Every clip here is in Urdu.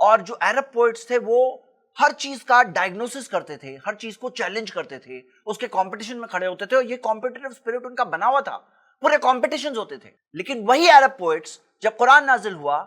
اور جو عرب پوئٹس تھے وہ ہر چیز کا ڈائگنوسس کرتے تھے, ہر چیز کو چیلنج کرتے تھے, اس کے کمپٹیشن میں کھڑے ہوتے تھے, اور یہ کمپٹیٹیو اسپرٹ ان کا بنا ہوا تھا, پورے کمپٹیشنز ہوتے تھے. لیکن وہی عرب پوئٹس جب قرآن نازل ہوا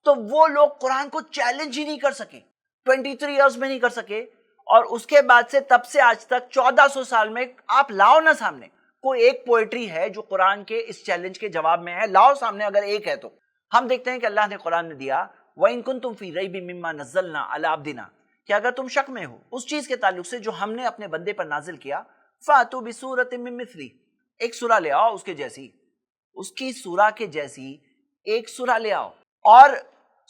تو وہ لوگ قرآن کو چیلنج ہی نہیں کر سکے, 23 ایئرز میں نہیں کر سکے. اور اس کے بعد سے تب سے آج تک 1400 سال میں آپ لاؤ نا سامنے کوئی ایک پوئٹری ہے جو قرآن کے اس چیلنج کے جواب میں ہے, لاؤ سامنے اگر ایک ہے تو. ہم دیکھتے ہیں کہ اللہ نے قرآن میں دیا وَإِن كُنتُمْ فِي رَيْبٍ مِّمَّا نَزَّلْنَا عَلَىٰ عَبْدِنَا, کہ اگر تم شک میں ہو اس چیز کے تعلق سے جو ہم نے اپنے بندے پر نازل کیا, فَأْتُوا بِسُورَةٍ مِّن مِّثْلِهِ, ایک سورہ لے آؤ اس کے جیسی, اس کی سورہ کے جیسی ایک سورہ لے آؤ اور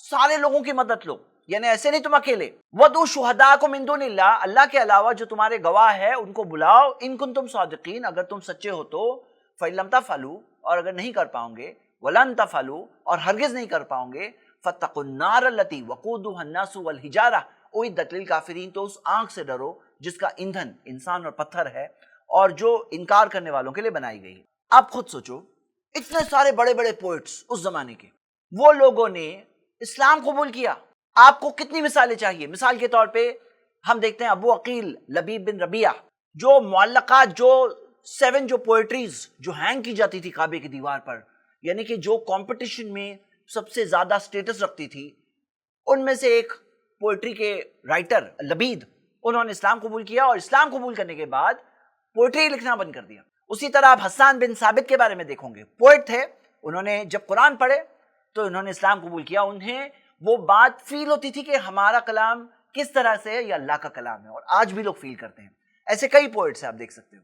سارے لوگوں کی مدد لو. یعنی ایسے نہیں تم اکیلے. وَدُعُوا شُهَدَاءَكُم مِّن دُونِ اللَّهِ, اللہ کے علاوہ جو تمہارے گواہ ہے ان کو بلاؤ. إِن كُنتُمْ صَادِقِينَ, اگر تم سچے ہو تو. فَإِن لَّمْ تَفْعَلُوا, اور اگر نہیں کر پاؤں گے, وَلَن تَفْعَلُوا, اور ہرگز نہیں کر پاؤں گے, فَاتَّقُوا النَّارَ الَّتِي وَقُودُهَا النَّاسُ وَالْحِجَارَةُ أُعِدَّتْ لِلْكَافِرِينَ, تو اس آگ سے ڈرو جس کا ایندھن انسان اور پتھر ہے اور جو انکار کرنے والوں کے لیے بنائی گئی ہے. آپ خود سوچو, اتنے سارے بڑے بڑے پوئٹس اس زمانے کے, وہ لوگوں نے اسلام قبول کیا. آپ کو کتنی مثالیں چاہیے؟ مثال کے طور پہ ہم دیکھتے ہیں ابو عقیل لبیب بن ربیعہ, جو معلقات, جو 7 جو پوئٹریز جو ہینگ کی جاتی تھی کعبے کی دیوار پر, یعنی کہ جو کمپٹیشن میں سب سے زیادہ سٹیٹس رکھتی تھی, ان میں سے ایک پوئٹری کے رائٹر لبید, انہوں نے اسلام قبول کیا, اور اسلام قبول کرنے کے بعد پوئٹری لکھنا بند کر دیا. اسی طرح آپ حسان بن ثابت کے بارے میں دیکھو گے, پوئٹ تھے, انہوں نے جب قرآن پڑھے تو انہوں نے اسلام قبول کیا. انہیں وہ بات فیل ہوتی تھی کہ ہمارا کلام کس طرح سے ہے, یہ اللہ کا کلام ہے, اور آج بھی لوگ فیل کرتے ہیں. ایسے کئی پوئٹس ہیں آپ دیکھ سکتے ہو.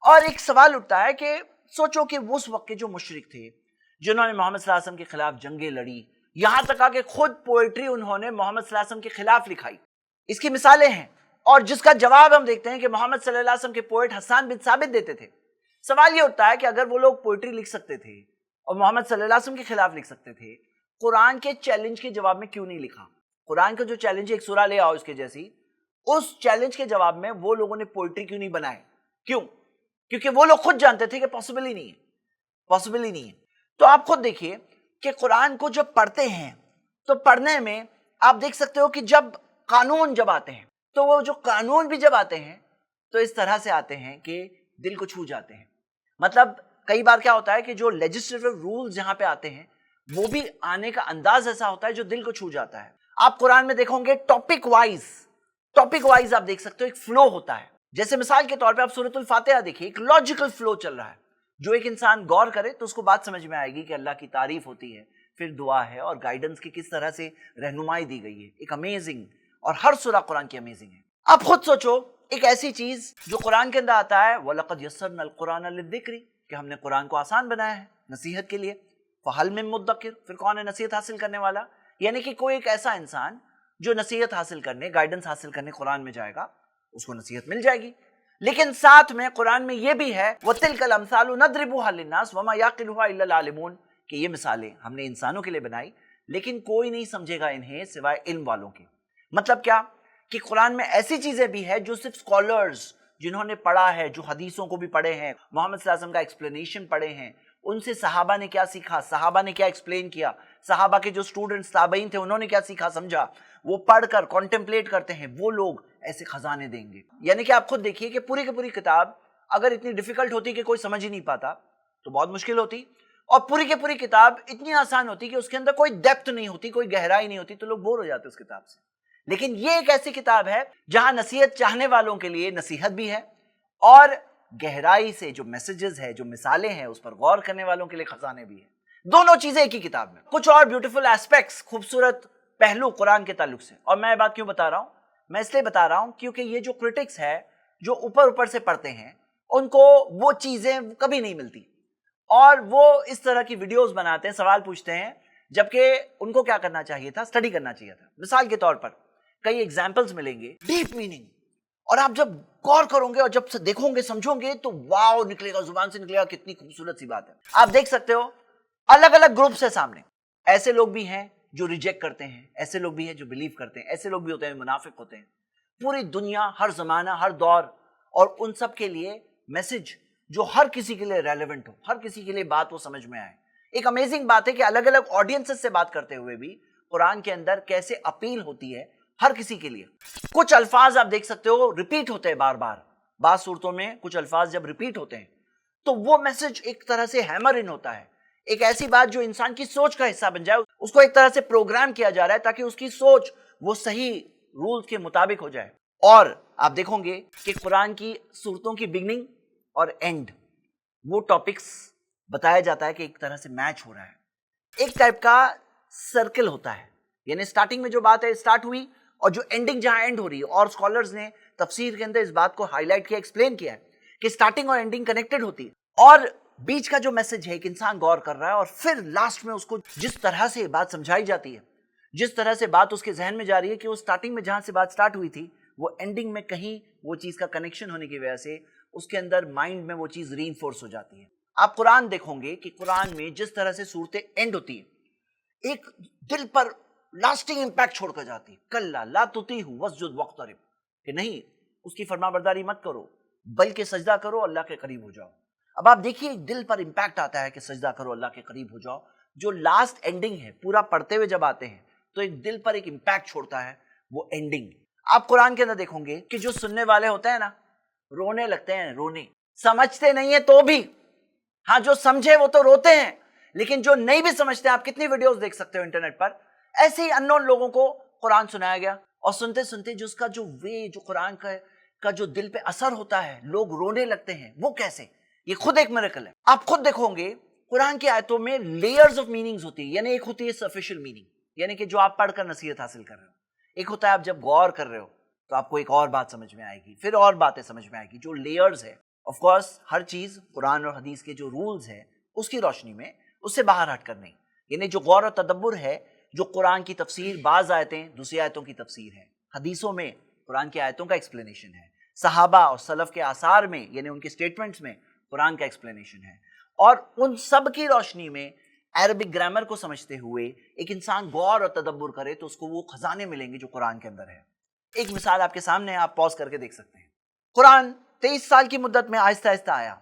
اور ایک سوال اٹھتا ہے کہ سوچو کہ اس وقت کے جو مشرک تھے جنہوں نے محمد صلی اللہ علیہ وسلم کے خلاف جنگیں لڑی, یہاں تک کہ خود پوئٹری انہوں نے محمد صلی اللہ علیہ وسلم کے خلاف لکھائی, اس کی مثالیں ہیں, اور جس کا جواب ہم دیکھتے ہیں کہ محمد صلی اللہ علیہ وسلم کے پوئٹ حسان بن ثابت دیتے تھے. سوال یہ اٹھتا ہے کہ اگر وہ لوگ پوئٹری لکھ سکتے تھے اور محمد صلی اللہ علیہ وسلم کے خلاف لکھ سکتے تھے, قرآن کے چیلنج کے جواب میں کیوں نہیں لکھا؟ قرآن کا جو چیلنج ہے ایک سورہ لے آؤ اس کے جیسی, اس چیلنج کے جواب میں وہ لوگوں نے پوئٹری کیوں نہیں بنائے؟ کیوں؟ کیونکہ وہ لوگ خود جانتے تھے کہ پاسبل ہی نہیں ہے, پاسبل ہی نہیں ہے. تو آپ خود دیکھیے کہ قرآن کو جب پڑھتے ہیں تو پڑھنے میں آپ دیکھ سکتے ہو کہ جب قانون جب آتے ہیں تو وہ جو قانون بھی جب آتے ہیں تو اس طرح سے آتے ہیں کہ دل کو چھو جاتے ہیں. مطلب کئی بار کیا ہوتا ہے کہ جو لیجسلیٹو رولز جہاں پہ آتے ہیں وہ بھی آنے کا انداز ایسا ہوتا ہے جو دل کو چھو جاتا ہے. آپ قرآن میں دیکھو گے ٹاپک وائز آپ دیکھ سکتے ہو ایک فلو ہوتا ہے. جیسے مثال کے طور پہ آپ سورۃ الفاتحہ دیکھیے, ایک لاجیکل فلو چل رہا ہے, جو ایک انسان غور کرے تو اس کو بات سمجھ میں آئے گی کہ اللہ کی تعریف ہوتی ہے, پھر دعا ہے, اور گائیڈنس کی کس طرح سے رہنمائی دی گئی ہے. ایک امیزنگ, اور ہر سورہ قرآن کی امیزنگ ہے. آپ خود سوچو ایک ایسی چیز جو قرآن کے اندر آتا ہے, وَلَقَدْ يَسَّرْنَا الْقُرْآنَ لِلذِّكْرِ, کہ ہم نے قرآن کو آسان بنایا ہے نصیحت کے لیے. فَهَلْ مِن مُدَّكِرٍ, پھر کون ہے نصیحت حاصل کرنے والا؟ یعنی کہ کوئی ایک ایسا انسان جو نصیحت حاصل کرنے, گائیڈنس حاصل کرنے قرآن میں جائے گا, اس کو نصیحت مل جائے گی. لیکن ساتھ میں قرآن میں یہ بھی ہے وَتِلْكَ الْأَمْثَالُ نَضْرِبُهَا لِلنَّاسِ وَمَا يَعْقِلُهَا إِلَّا الْعَالِمُونَ, کہ یہ مثالیں ہم نے انسانوں کے لیے بنائی لیکن کوئی نہیں سمجھے گا انہیں سوائے علم والوں کے. مطلب کیا کہ قرآن میں ایسی چیزیں بھی ہے جو صرف اسکالرز جنہوں نے پڑھا ہے, جو حدیثوں کو بھی پڑھے ہیں, محمد صلی اللہ علیہ وسلم کا ایکسپلینیشن پڑھے ہیں, ان سے صحابہ نے کیا سیکھا, صحابہ نے کیا ایکسپلین کیا, صحابہ کے جو سٹوڈنٹس تابعین تھے انہوں نے کیا سیکھا سمجھا, وہ پڑھ کر کانٹمپلیٹ کرتے ہیں, وہ لوگ ایسے خزانے دیں گے. یعنی کہ آپ خود دیکھیے کہ پوری کی پوری کتاب اگر اتنی ڈیفیکلٹ ہوتی کہ کوئی سمجھ ہی نہیں پاتا تو بہت مشکل ہوتی, اور پوری کی پوری کتاب اتنی آسان ہوتی کہ اس کے اندر کوئی ڈیپتھ نہیں ہوتی, کوئی گہرائی نہیں ہوتی, تو لوگ بور ہو جاتے اس کتاب سے. لیکن یہ ایک ایسی کتاب ہے جہاں نصیحت چاہنے والوں کے لیے نصیحت بھی ہے, اور گہرائی سے جو میسیجز ہے, جو مثالیں ہیں, اس پر غور کرنے والوں کے لیے خزانے بھی ہیں. دونوں چیزیں ایک ہی کتاب میں. کچھ اور بیوٹیفل ایسپیکٹس, خوبصورت پہلو قرآن کے تعلق سے. اور میں یہ بات کیوں بتا رہا ہوں؟ میں اس لیے بتا رہا ہوں کیونکہ یہ جو کرٹکس ہے جو اوپر سے پڑھتے ہیں ان کو وہ چیزیں کبھی نہیں ملتی, اور وہ اس طرح کی ویڈیوز بناتے ہیں, سوال پوچھتے ہیں, جبکہ ان کو کیا کرنا چاہیے تھا, اسٹڈی کرنا چاہیے تھا. مثال کے طور پر کئی ایگزامپلز ملیں گے ڈیپ میننگ, اور آپ جب غور کرو گے اور جب دیکھو گے سمجھو گے تو واو نکلے گا, زبان سے نکلے گا, کتنی خوبصورت سی بات ہے. آپ دیکھ سکتے ہو الگ الگ گروپس ہے سامنے, ایسے لوگ بھی ہیں جو ریجیکٹ کرتے ہیں, ایسے لوگ بھی ہیں جو بلیو کرتے ہیں, ایسے لوگ بھی ہوتے ہیں منافق ہوتے ہیں. پوری دنیا, ہر زمانہ, ہر دور, اور ان سب کے لیے میسج جو ہر کسی کے لیے ریلیونٹ ہو, ہر کسی کے لیے بات وہ سمجھ میں آئے. ایک امیزنگ بات ہے کہ الگ الگ آڈینسز سے بات کرتے ہوئے بھی قرآن کے اندر کیسے اپیل ہوتی ہے ہر کسی کے لیے. کچھ الفاظ آپ دیکھ سکتے ہو ریپیٹ ہوتے ہیں بار بار. بعض صورتوں میں کچھ الفاظ جب ریپیٹ ہوتے ہیں تو وہ میسج ایک طرح سے ہیمر ان ہوتا ہے. ایک ایسی بات جو انسان کی سوچ کا حصہ بن جائے, اس کو ایک طرح سے پروگرام کیا جا رہا ہے تاکہ اس کی سوچ وہ صحیح رولز کے مطابق ہو جائے. اور آپ دیکھو گے کہ قرآن کی صورتوں کی بگننگ اور اینڈ وہ ٹاپکس بتایا جاتا ہے کہ ایک طرح سے میچ ہو رہا ہے. ایک ٹائپ کا سرکل ہوتا ہے, یعنی سٹارٹنگ میں جو بات ہے سٹارٹ ہوئی اور جو اینڈنگ جہاں اینڈ ہو رہی ہے, اور اسکالرز نے تفسیر کے اندر اس بات کو ہائی لائٹ کیا, ایکسپلین کیا ہے کہ سٹارٹنگ اور اینڈنگ کنیکٹڈ ہوتی ہے, اور بیچ کا جو میسج ہے ایک انسان غور کر رہا ہے اور پھر لاسٹ میں اس کو جس طرح سے بات سمجھائی جاتی ہے, جس طرح سے بات اس کے ذہن میں جا رہی ہے کہ وہ سٹارٹنگ میں جہاں سے بات سٹارٹ ہوئی تھی وہ اینڈنگ میں کہیں وہ چیز کا کنیکشن ہونے کی وجہ سے اس کے اندر مائنڈ میں وہ چیز ری انفورس ہو جاتی ہے. آپ قرآن دیکھو گے کہ قرآن میں جس طرح سے صورتیں اینڈ ہوتی ہیں ایک دل پر لاسٹنگ امپیکٹ چھوڑ کر جاتی ہے. کلا لا تطیعہ واسجد واقترب, کہ نہیں اس کی فرما برداری مت کرو بلکہ سجدہ کرو, اللہ کے قریب ہو جاؤ. اب آپ دیکھیے ایک دل پر امپیکٹ آتا ہے کہ سجدہ کرو, اللہ کے قریب ہو جاؤ. جو لاسٹ اینڈنگ ہے پورا پڑھتے ہوئے جب آتے ہیں تو ایک دل پر ایک امپیکٹ چھوڑتا ہے وہ اینڈنگ. آپ قرآن کے اندر دیکھو گے کہ جو سننے والے ہوتے ہیں نا رونے لگتے ہیں, رونے, سمجھتے نہیں ہیں تو بھی, ہاں جو سمجھے وہ تو روتے ہیں, لیکن جو نہیں بھی سمجھتے, آپ کتنی ویڈیوز دیکھ سکتے ہو انٹرنیٹ پر, ایسے ہی اننون لوگوں کو قرآن سنایا گیا اور سنتے سنتے جو اس کا جو وے جو قرآن کا جو دل پہ اثر ہوتا ہے, لوگ رونے لگتے ہیں. وہ کیسے؟ یہ خود ایک میریکل ہے. آپ خود دیکھو گے قرآن کی آیتوں میں لیئرز آف میننگز ہوتی ہے, یعنی ایک ہوتی ہے سرفیشل میننگ, یعنی کہ جو آپ پڑھ کر نصیحت حاصل کر رہے ہو. ایک ہوتا ہے آپ جب غور کر رہے ہو تو آپ کو ایک اور بات سمجھ میں آئے گی, پھر اور باتیں سمجھ میں آئے گی. جو لیئرز ہے آف کورس ہر چیز قرآن اور حدیث کے جو رولز ہیں اس کی روشنی میں اس سے باہر ہٹ کر نہیں, یعنی جو غور اور تدبر ہے, جو قرآن کی تفسیر, بعض آیتیں دوسری آیتوں کی تفسیر ہے, حدیثوں میں قرآن کی آیتوں کا ایکسپلینیشن ہے, صحابہ اور سلف کے آثار میں یعنی ان کے سٹیٹمنٹس میں قرآن کا ایکسپلینیشن ہے. اور ان سب کی روشنی میں عربک گرامر کو سمجھتے ہوئے ایک انسان غور اور تدبر کرے تو اس کو وہ خزانے ملیں گے جو قرآن کے اندر ہے. ایک مثال آپ کے سامنے, آپ پاز کر کے دیکھ سکتے ہیں. قرآن 23 سال کی مدت میں آہستہ آہستہ آیا,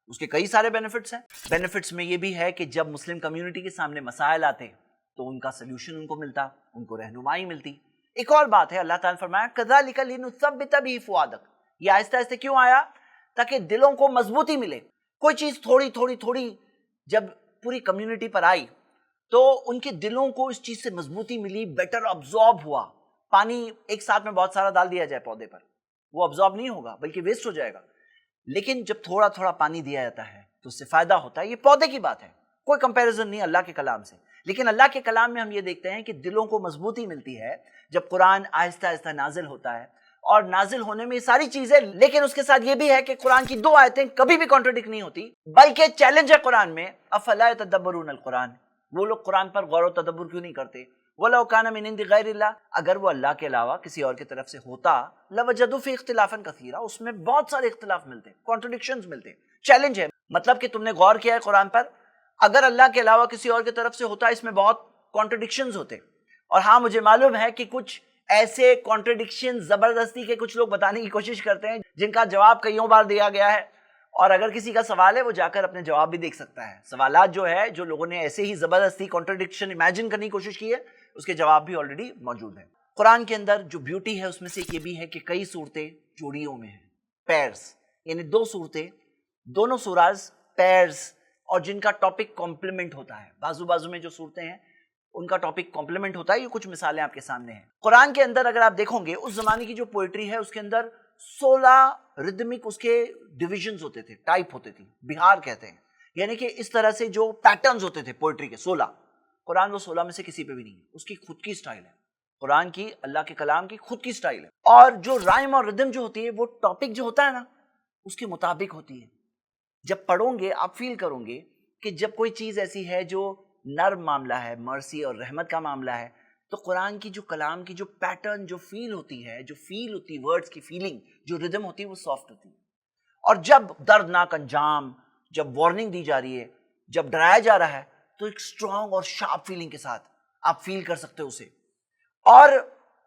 اس کے کئی سارے بینیفٹس ہیں. بینیفٹس میں یہ بھی ہے کہ جب مسلم کمیونٹی کے سامنے مسائل آتے تو ان کا سلوشن ان کو ملتا, ان کو رہنمائی ملتی. ایک اور بات ہے, اللہ تعالیٰ نے فرمایا کذالک لنثبت بہ فؤادک, یہ آہستہ آہستہ کیوں آیا؟ تاکہ دلوں کو مضبوطی ملے. کوئی چیز تھوڑی تھوڑی تھوڑی جب پوری کمیونٹی پر آئی تو ان کے دلوں کو اس چیز سے مضبوطی ملی, بیٹر ابزارب ہوا. پانی ایک ساتھ میں بہت سارا ڈال دیا جائے پودے پر, وہ ابزارب نہیں ہوگا بلکہ ویسٹ ہو جائے گا. لیکن جب تھوڑا تھوڑا پانی دیا جاتا ہے تو اس سے فائدہ ہوتا ہے. یہ پودے کی بات ہے, کوئی کمپیریزن نہیں اللہ کے کلام سے. لیکن اللہ کے کلام میں ہم یہ دیکھتے ہیں کہ دلوں کو مضبوطی ملتی ہے جب قرآن آہستہ آہستہ نازل ہوتا ہے. اور نازل ہونے میں یہ ساری چیزیں, لیکن اس کے ساتھ یہ بھی ہے کہ قرآن کی 2 آیتیں کبھی بھی کانٹرڈکٹ نہیں ہوتی, بلکہ چیلنج ہے قرآن میں, افلا یتدبرون القرآن, وہ لوگ قرآن پر غور و تدبر کیوں نہیں کرتے؟ وَلَوْ كَانَ مِنْ عِنْدِ غَيْرِ اللَّهِ, اگر وہ اللہ کے علاوہ کسی اور کی طرف سے ہوتا, لَوَجَدُوا فِيهِ اخْتِلَافًا كَثِيرًا, اس میں بہت سارے اختلاف ملتے, کانٹرڈکشنز ملتے. چیلنج ہے, مطلب کہ تم نے غور کیا ہے قرآن پر, اگر اللہ کے علاوہ کسی اور کی طرف سے ہوتا اس میں بہت کانٹرڈکشنز ہوتے. اور ہاں مجھے معلوم ہے کہ کچھ ایسے کانٹرڈکشن زبردستی کے کچھ لوگ بتانے کی کوشش کرتے ہیں جن کا جواب کئیوں بار دیا گیا ہے, اور اگر کسی کا سوال ہے وہ جا کر اپنے جواب بھی دیکھ سکتا ہے. سوالات جو ہے جو لوگوں نے ایسے ہی زبردستی کانٹرڈکشن امیجن کرنے کی کوشش کی ہے اس کے جواب بھی آلریڈی موجود ہیں. قرآن کے اندر جو بیوٹی ہے اس میں سے ایک یہ بھی ہے کہ کئی صورتیں جوڑیوں میں ہیں, پیئرز, یعنی 2 صورتیں, دونوں سوراز پیئرز, اور جن کا ٹاپک کمپلیمنٹ ہوتا ہے. بازو بازو میں جو صورتیں ہیں ان کا ٹاپک کمپلیمنٹ ہوتا ہے. یہ کچھ مثالیں آپ کے سامنے ہیں. قرآن کے اندر اگر آپ دیکھو گے اس زمانے کی جو پوئٹری ہے اس کے اندر 16 ردمک اس کے ڈویژنز ہوتے تھے, ٹائپ ہوتے تھے, بہار کہتے ہیں, یعنی کہ اس طرح سے جو پیٹرنز ہوتے تھے پوئٹری کے 16. قرآن وہ 16 میں سے کسی پہ بھی نہیں ہے, اس کی خود کی سٹائل ہے. قرآن کی, اللہ کے کلام کی خود کی سٹائل ہے. اور جو رائم اور ردم جو ہوتی ہے وہ ٹاپک جو ہوتا ہے نا اس کے مطابق ہوتی ہے. جب پڑھو گے آپ فیل کرو گے کہ جب کوئی چیز ایسی ہے جو نرم معاملہ ہے, مرسی اور رحمت کا معاملہ ہے, تو قرآن کی جو کلام کی جو پیٹرن جو فیل ہوتی ہے, جو فیل ہوتی ہے ورڈز کی فیلنگ, جو ردم ہوتی ہے وہ سافٹ ہوتی ہے. اور جب دردناک انجام, جب وارننگ دی جا رہی ہے, جب ڈرایا جا رہا ہے تو ایک اسٹرانگ اور شارپ فیلنگ کے ساتھ آپ فیل کر سکتے ہو اسے. اور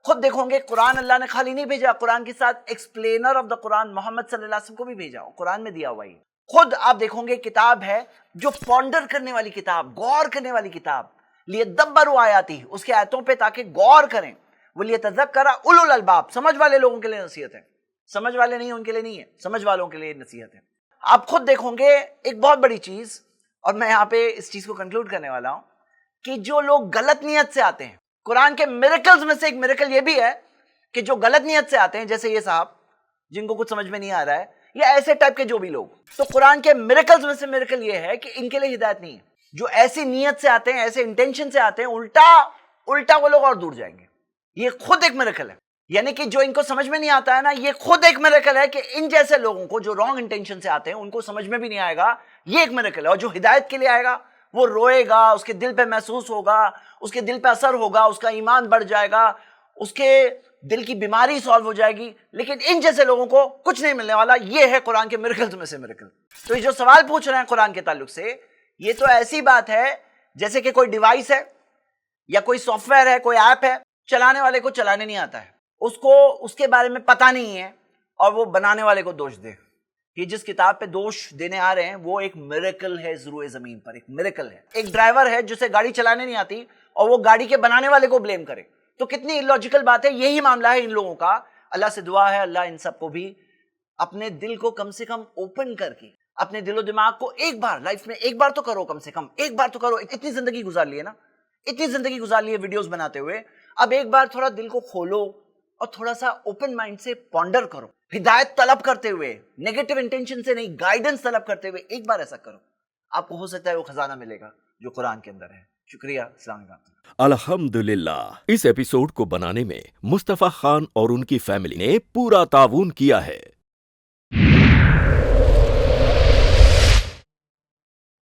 خود دیکھو گے قرآن اللہ نے خالی نہیں بھیجا, قرآن کے ساتھ ایکسپلینر آف دا قرآن محمد صلی اللہ علیہ وسلم کو بھی بھیجا, قرآن میں دیا ہوا ہی. خود آپ دیکھو گے کتاب ہے جو پونڈر کرنے والی کتاب, غور کرنے والی کتاب, لیدبروا آیاتہ، اس کے آیتوں پہ تاکہ غور کریں، ولیتذکر اولو الالباب، سمجھ والے لوگوں کے لیے نصیحت ہے، سمجھ والے نہیں ان کے لیے نہیں ہے، سمجھ والوں کے لیے نصیحت ہے۔ آپ خود دیکھو گے ایک بہت بڑی چیز، اور میں یہاں پہ اس چیز کو کنکلوڈ کرنے والا ہوں، کہ جو لوگ غلط نیت سے آتے ہیں، قرآن کے میریکلز میں سے ایک میریکل یہ بھی ہے کہ جو غلط نیت سے آتے ہیں، جیسے یہ صاحب جن کو کچھ سمجھ میں نہیں آ رہا ہے، یا ایسے ٹائپ کے جو بھی لوگ، تو قرآن کے میریکلز میں سے میریکل یہ ہے کہ ان کے لیے ہدایت نہیں ہے۔ جو ایسی نیت سے آتے ہیں، ایسے انٹینشن سے آتے ہیں، الٹا وہ لوگ اور دور جائیں گے۔ یہ خود ایک میریکل ہے، یعنی کہ جو ان کو سمجھ میں نہیں آتا ہے نا، یہ خود ایک میریکل ہے کہ ان جیسے لوگوں کو جو رانگ انٹینشن سے آتے ہیں ان کو سمجھ میں بھی نہیں آئے گا، یہ ایک میریکل ہے۔ اور جو ہدایت کے لیے آئے گا وہ روئے گا، اس کے دل پہ محسوس ہوگا، اس کے دل پہ اثر ہوگا، اس کا ایمان بڑھ جائے گا، اس کے دل کی بیماری سالو ہو جائے گی، لیکن ان جیسے لوگوں کو کچھ نہیں ملنے والا۔ یہ ہے قرآن کے میریکلز میں سے میریکل۔ تو یہ جو سوال پوچھ رہے ہیں قرآن کے تعلق سے، یہ تو ایسی بات ہے جیسے کہ کوئی ڈیوائس ہے یا کوئی سافٹ ویئر ہے، کوئی ایپ ہے، چلانے والے کو چلانے نہیں آتا ہے، اس کو اس کے بارے میں پتہ نہیں ہے، اور وہ بنانے والے کو دوش دے۔ یہ جس کتاب پہ دوش دینے آ رہے ہیں وہ ایک میریکل ہے، ضروع زمین پر ایک میریکل ہے۔ ایک ڈرائیور ہے جسے گاڑی چلانے نہیں آتی اور وہ گاڑی کے بنانے والے کو بلیم کرے، تو کتنی illogical بات ہے۔ یہی معاملہ ہے ان لوگوں کا۔ اللہ سے دعا ہے اللہ ان سب کو بھی اپنے دل کو کم سے کم اوپن کر کے، اپنے دل و دماغ کو ایک بار لائف میں ایک بار تو کرو، کم سے کم ایک بار تو کرو۔ اتنی زندگی گزار لی ہے نا، اتنی زندگی گزار لی ہے ویڈیوز بناتے ہوئے، اب ایک بار تھوڑا دل کو کھولو اور تھوڑا سا اوپن مائنڈ سے پونڈر کرو، ہدایت طلب کرتے ہوئے، نیگیٹو انٹینشن سے نہیں، گائیڈنس طلب کرتے ہوئے ایک بار ایسا کرو، آپ کو ہو سکتا ہے وہ خزانہ ملے گا جو قرآن کے اندر ہے۔ شکریہ، السلام علیکم۔ الحمدللہ، اس ایپیسوڈ کو بنانے میں مصطفیٰ خان اور ان کی فیملی نے پورا تعاون کیا ہے۔